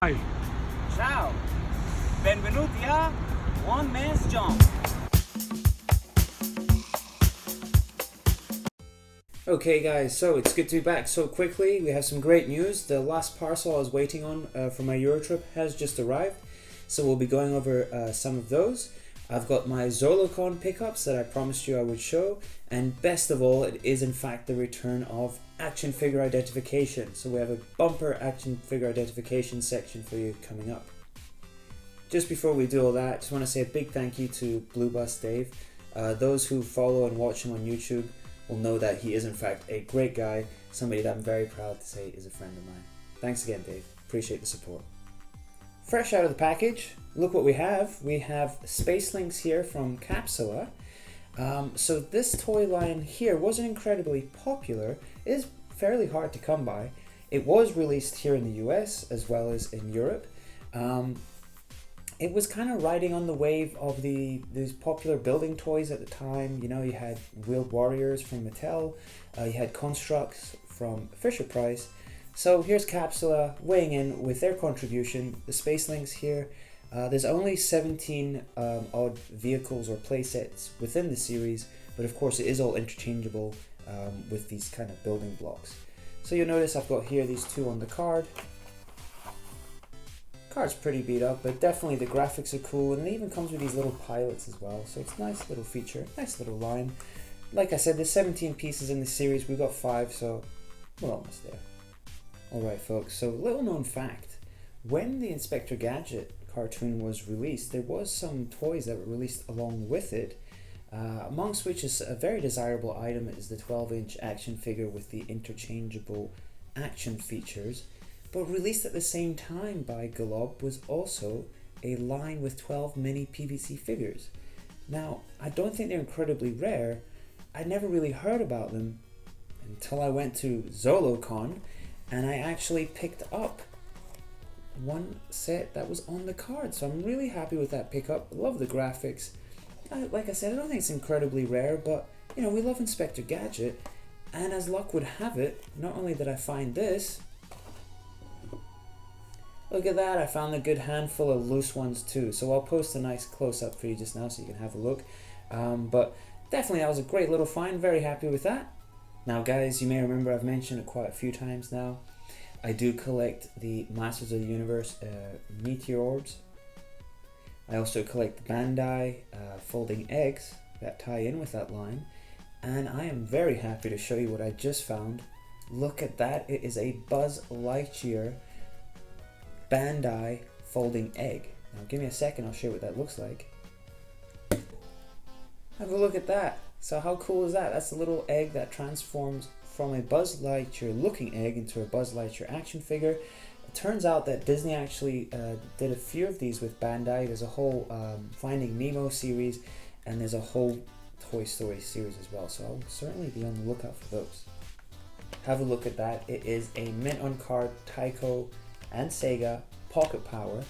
Hi. Ciao, benvenuti a One Man's Junk. Okay guys, so it's good to be back so quickly. We have some great news. The last parcel I was waiting on for my Euro trip has just arrived. So we'll be going over some of those. I've got my ZOOLAND pickups that I promised you I would show. And best of all, it is in fact the return of action figure identification. So we have a bumper action figure identification section for you coming up. Just before we do all that, I just want to say a big thank you to Blue Bus Dave. Those who follow and watch him on YouTube will know that he is in fact a great guy, somebody that I'm very proud to say is a friend of mine. Thanks again, Dave. Appreciate the support. Fresh out of the package, look what we have. We have Space Links here from Capsula. So this toy line here wasn't incredibly popular. It is fairly hard to come by. It was released here in the US as well as in Europe. It was kind of riding on the wave of these popular building toys at the time. You know, you had Wheeled Warriors from Mattel, you had Constructs from Fisher-Price. So here's Capsula weighing in with their contribution. The Space Links here. There's only 17 odd vehicles or playsets within the series, but of course it is all interchangeable with these kind of building blocks. So you'll notice I've got here these two on the card. Card's pretty beat up, but definitely the graphics are cool, and it even comes with these little pilots as well. So it's a nice little feature, nice little line. Like I said, there's 17 pieces in the series. We've got 5, so we're almost there. Alright folks, so little known fact, when the Inspector Gadget cartoon was released, there was some toys that were released along with it, amongst which is a very desirable item is the 12-inch action figure with the interchangeable action features. But released at the same time by Galob was also a line with 12 mini PVC figures. Now, I don't think they're incredibly rare. I never really heard about them until I went to ZOOLAND, and I actually picked up one set that was on the card. So I'm really happy with that pickup. Love the graphics. Like I said, I don't think it's incredibly rare, but you know, we love Inspector Gadget. And as luck would have it, not only did I find this, look at that, I found a good handful of loose ones too. So I'll post a nice close-up for you just now so you can have a look. But definitely that was a great little find, very happy with that. Now guys, you may remember I've mentioned it quite a few times now. I do collect the Masters of the Universe Meteor Orbs. I also collect Bandai folding eggs that tie in with that line. And I am very happy to show you what I just found. Look at that, it is a Buzz Lightyear Bandai folding egg. Now give me a second, I'll show you what that looks like. Have a look at that. So how cool is that? That's a little egg that transforms from a Buzz Lightyear looking egg into a Buzz Lightyear action figure. It turns out that Disney actually did a few of these with Bandai. There's a whole Finding Nemo series, and there's a whole Toy Story series as well. So I'll certainly be on the lookout for those. Have a look at that. It is a mint on card Taiko and Sega Pocket Power.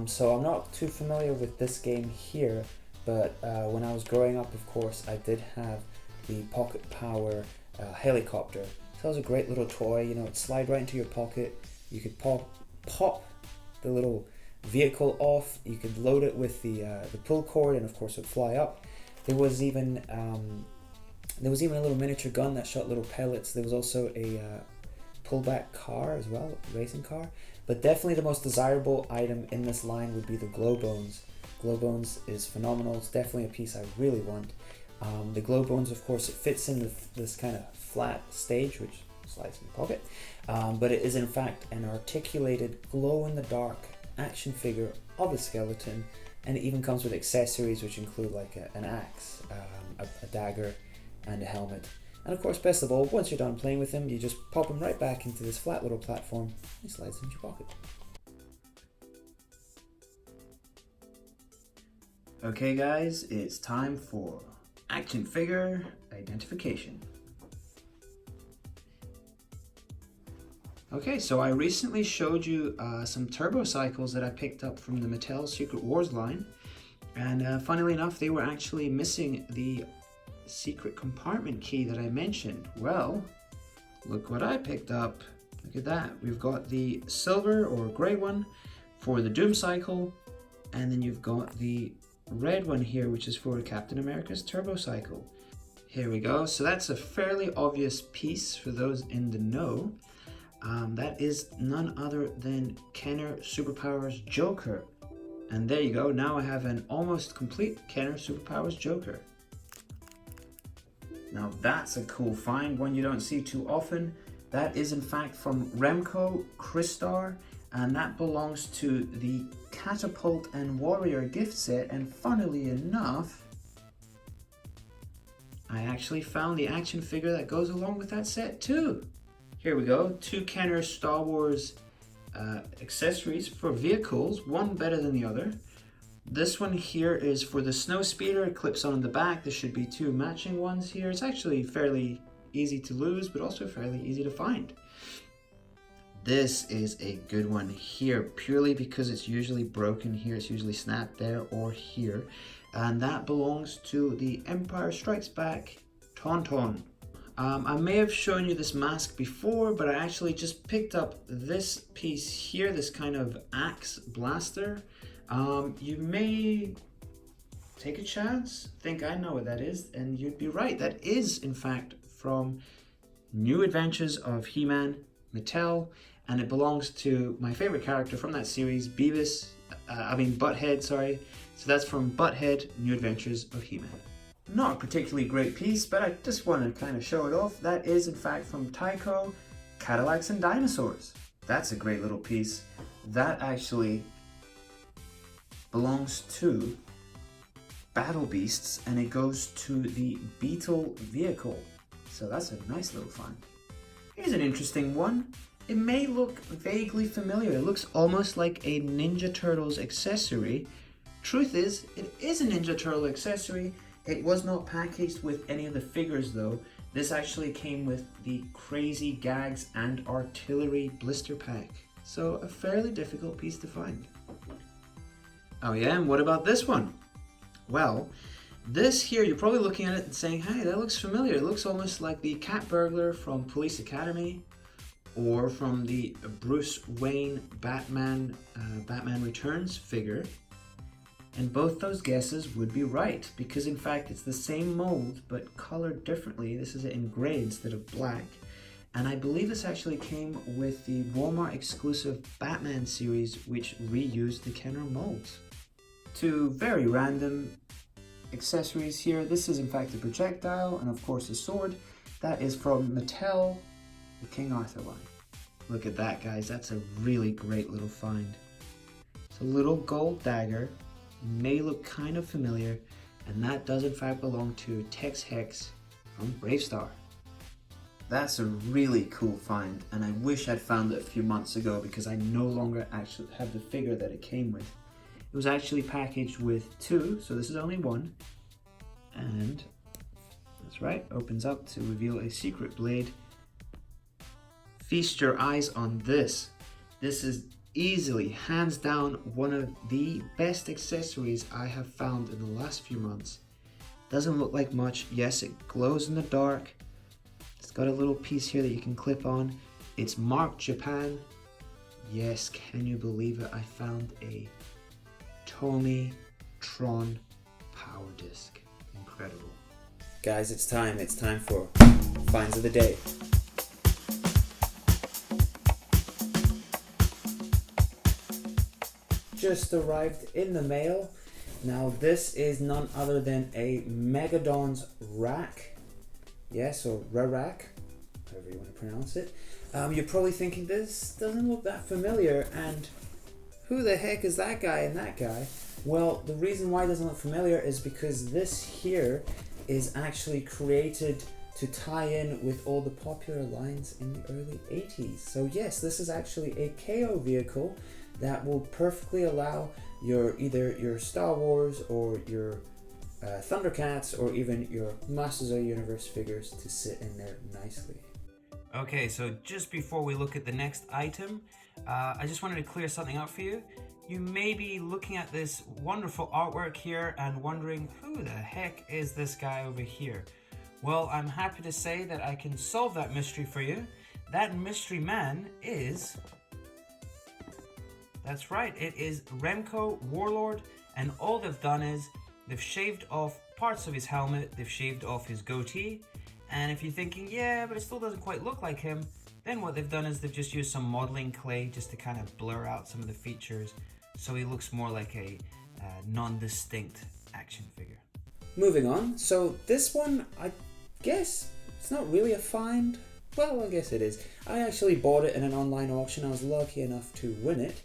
So I'm not too familiar with this game here, but when I was growing up, of course, I did have the Pocket Power helicopter. So that was a great little toy. You know, it slide right into your pocket. You could pop the little vehicle off. You could load it with the pull cord, and of course, it would fly up. There was even a little miniature gun that shot little pellets. There was also a pullback car as well, racing car. But definitely the most desirable item in this line would be the Glow Bones. Glow Bones is phenomenal. It's definitely a piece I really want. The Glow Bones, of course, it fits in this kind of flat stage, which slides in your pocket. But it is in fact an articulated glow-in-the-dark action figure of a skeleton, and it even comes with accessories which include like an axe, a dagger, and a helmet. And of course, best of all, once you're done playing with him, you just pop him right back into this flat little platform, and he slides into your pocket. Okay guys, it's time for action figure identification. Okay, so I recently showed you some turbo cycles that I picked up from the Mattel Secret Wars line, and funnily enough, they were actually missing the secret compartment key that I mentioned. Well, look what I picked up. Look at that. We've got the silver or gray one for the Doom Cycle, and then you've got the red one here, which is for Captain America's Turbo Cycle. Here we go. So that's a fairly obvious piece for those in the know. That is none other than Kenner Superpowers Joker. And there you go. Now I have an almost complete Kenner Superpowers Joker. Now that's a cool find, one you don't see too often. That is in fact from Remco Crystar, and that belongs to the Catapult and Warrior gift set. And funnily enough, I actually found the action figure that goes along with that set too. Here we go, 2 Kenner Star Wars accessories for vehicles, one better than the other. This one here is for the snow speeder. It clips on the back. There should be 2 matching ones here. It's actually fairly easy to lose, but also fairly easy to find. This is a good one here, purely because it's usually broken here. It's usually snapped there or here. And that belongs to the Empire Strikes Back Tauntaun. I may have shown you this mask before, but I actually just picked up this piece here, this kind of axe blaster. You may take a chance, think I know what that is, and you'd be right. That is, in fact, from New Adventures of He-Man, Mattel, and it belongs to my favorite character from that series, Butthead, sorry. So that's from Butthead, New Adventures of He-Man. Not a particularly great piece, but I just want to kind of show it off. That is, in fact, from Taiko, Cadillacs and Dinosaurs. That's a great little piece. That actually belongs to Battle Beasts, and it goes to the Beetle vehicle. So that's a nice little find. Here's an interesting one. It may look vaguely familiar. It looks almost like a Ninja Turtles accessory. Truth is, it is a Ninja Turtle accessory. It was not packaged with any of the figures though. This actually came with the Crazy Gags and Artillery blister pack. So a fairly difficult piece to find. Oh yeah, and what about this one? Well, this here, you're probably looking at it and saying, hey, that looks familiar. It looks almost like the Cat Burglar from Police Academy, or from the Bruce Wayne Batman Returns figure. And both those guesses would be right, because in fact it's the same mold but colored differently. This is in gray instead of black. And I believe this actually came with the Walmart exclusive Batman series, which reused the Kenner molds. 2 very random accessories here. This is in fact a projectile and of course a sword. That is from Mattel, the King Arthur line. Look at that, guys. That's a really great little find. It's a little gold dagger. May look kind of familiar, and that does in fact belong to Tex Hex from Bravestar. That's a really cool find, and I wish I'd found it a few months ago because I no longer actually have the figure that it came with. It was actually packaged with 2, so this is only 1, and that's right, opens up to reveal a secret blade. Feast your eyes on this. This is easily, hands down, one of the best accessories I have found in the last few months. Doesn't look like much. Yes, it glows in the dark. It's got a little piece here that you can clip on. It's marked Japan. Yes, can you believe it? I found a Tomy Tron power disc. Incredible. Guys, it's time for finds of the day. Just arrived in the mail. Now this is none other than a Megadon's rack. Yes, or rack, however you want to pronounce it. You're probably thinking this doesn't look that familiar, and who the heck is that guy and that guy? Well, the reason why it doesn't look familiar is because this here is actually created to tie in with all the popular lines in the early 80s. So yes, this is actually a KO vehicle that will perfectly allow either your Star Wars or your Thundercats or even your Masters of the Universe figures to sit in there nicely. Okay, so just before we look at the next item, I just wanted to clear something up for you. You may be looking at this wonderful artwork here and wondering, who the heck is this guy over here? Well, I'm happy to say that I can solve that mystery for you. that mystery man is... That's right, it is Remco Warlord, and all they've done is they've shaved off parts of his helmet, they've shaved off his goatee, and if you're thinking, yeah, but it still doesn't quite look like him, then what they've done is they've just used some modeling clay just to kind of blur out some of the features so he looks more like a non-distinct action figure. Moving on, so this one, I guess it's not really a find. Well, I guess it is. I actually bought it in an online auction. I was lucky enough to win it.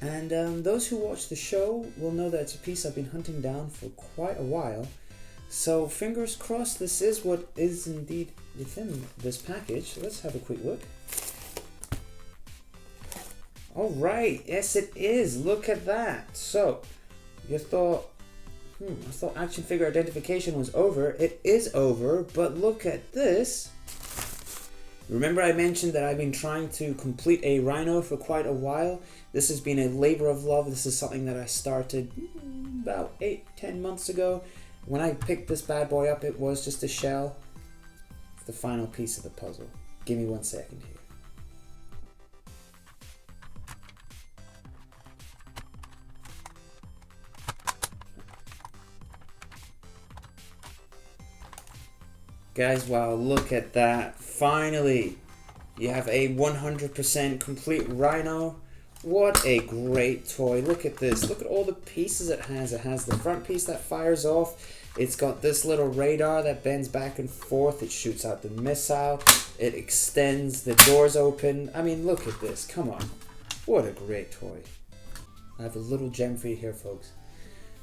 And those who watch the show will know that it's a piece I've been hunting down for quite a while. So fingers crossed this is what is indeed within this package. Let's have a quick look. Alright, yes it is. Look at that. So, you thought, I thought action figure identification was over. It is over, but look at this. Remember I mentioned that I've been trying to complete a Rhino for quite a while. This has been a labor of love. This is something that I started about 8-10 months ago. When I picked this bad boy up, it was just a shell. It's the final piece of the puzzle. Give me 1 second here. Guys, wow, look at that. Finally, you have a 100% complete Rhino. What a great toy. Look at this. Look at all the pieces it has. It has the front piece that fires off. It's got this little radar that bends back and forth. It shoots out the missile. It extends. The doors open. I mean, look at this. Come on. What a great toy. I have a little gem for you here, folks.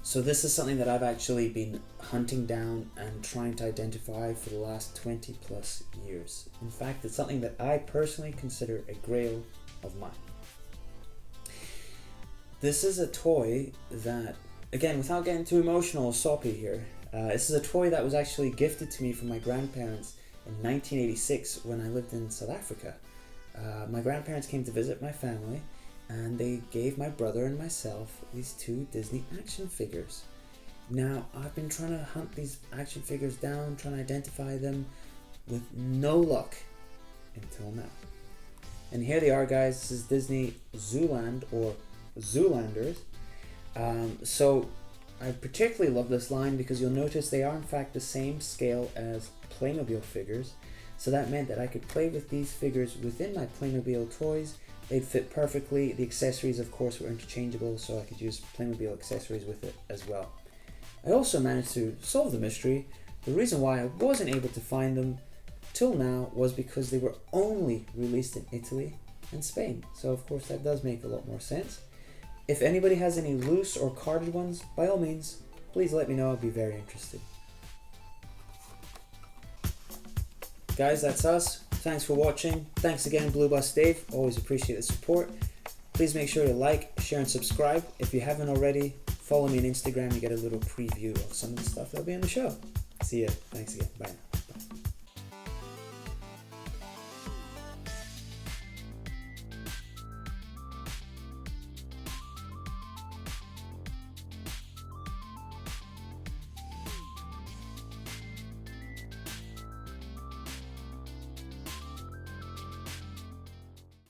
So this is something that I've actually been hunting down and trying to identify for the last 20 plus years. In fact, it's something that I personally consider a grail of mine. This is a toy that, again, without getting too emotional or soppy here, this is a toy that was actually gifted to me from my grandparents in 1986 when I lived in South Africa. My grandparents came to visit my family, and they gave my brother and myself these 2 Disney action figures. Now, I've been trying to hunt these action figures down, trying to identify them with no luck until now. And here they are, guys. This is Disney ZOOLAND, or ZOOLANDers. So I particularly love this line because you'll notice they are in fact the same scale as Playmobil figures. So that meant that I could play with these figures within my Playmobil toys. They'd fit perfectly. The accessories, of course, were interchangeable, so I could use Playmobil accessories with it as well. I also managed to solve the mystery. The reason why I wasn't able to find them till now was because they were only released in Italy and Spain. So, of course, that does make a lot more sense. If anybody has any loose or carded ones, by all means, please let me know. I'd be very interested. Guys, that's us. Thanks for watching. Thanks again, Blue Bus Dave. Always appreciate the support. Please make sure to like, share, and subscribe. If you haven't already, follow me on Instagram. You get a little preview of some of the stuff that'll be on the show. See ya. Thanks again. Bye now.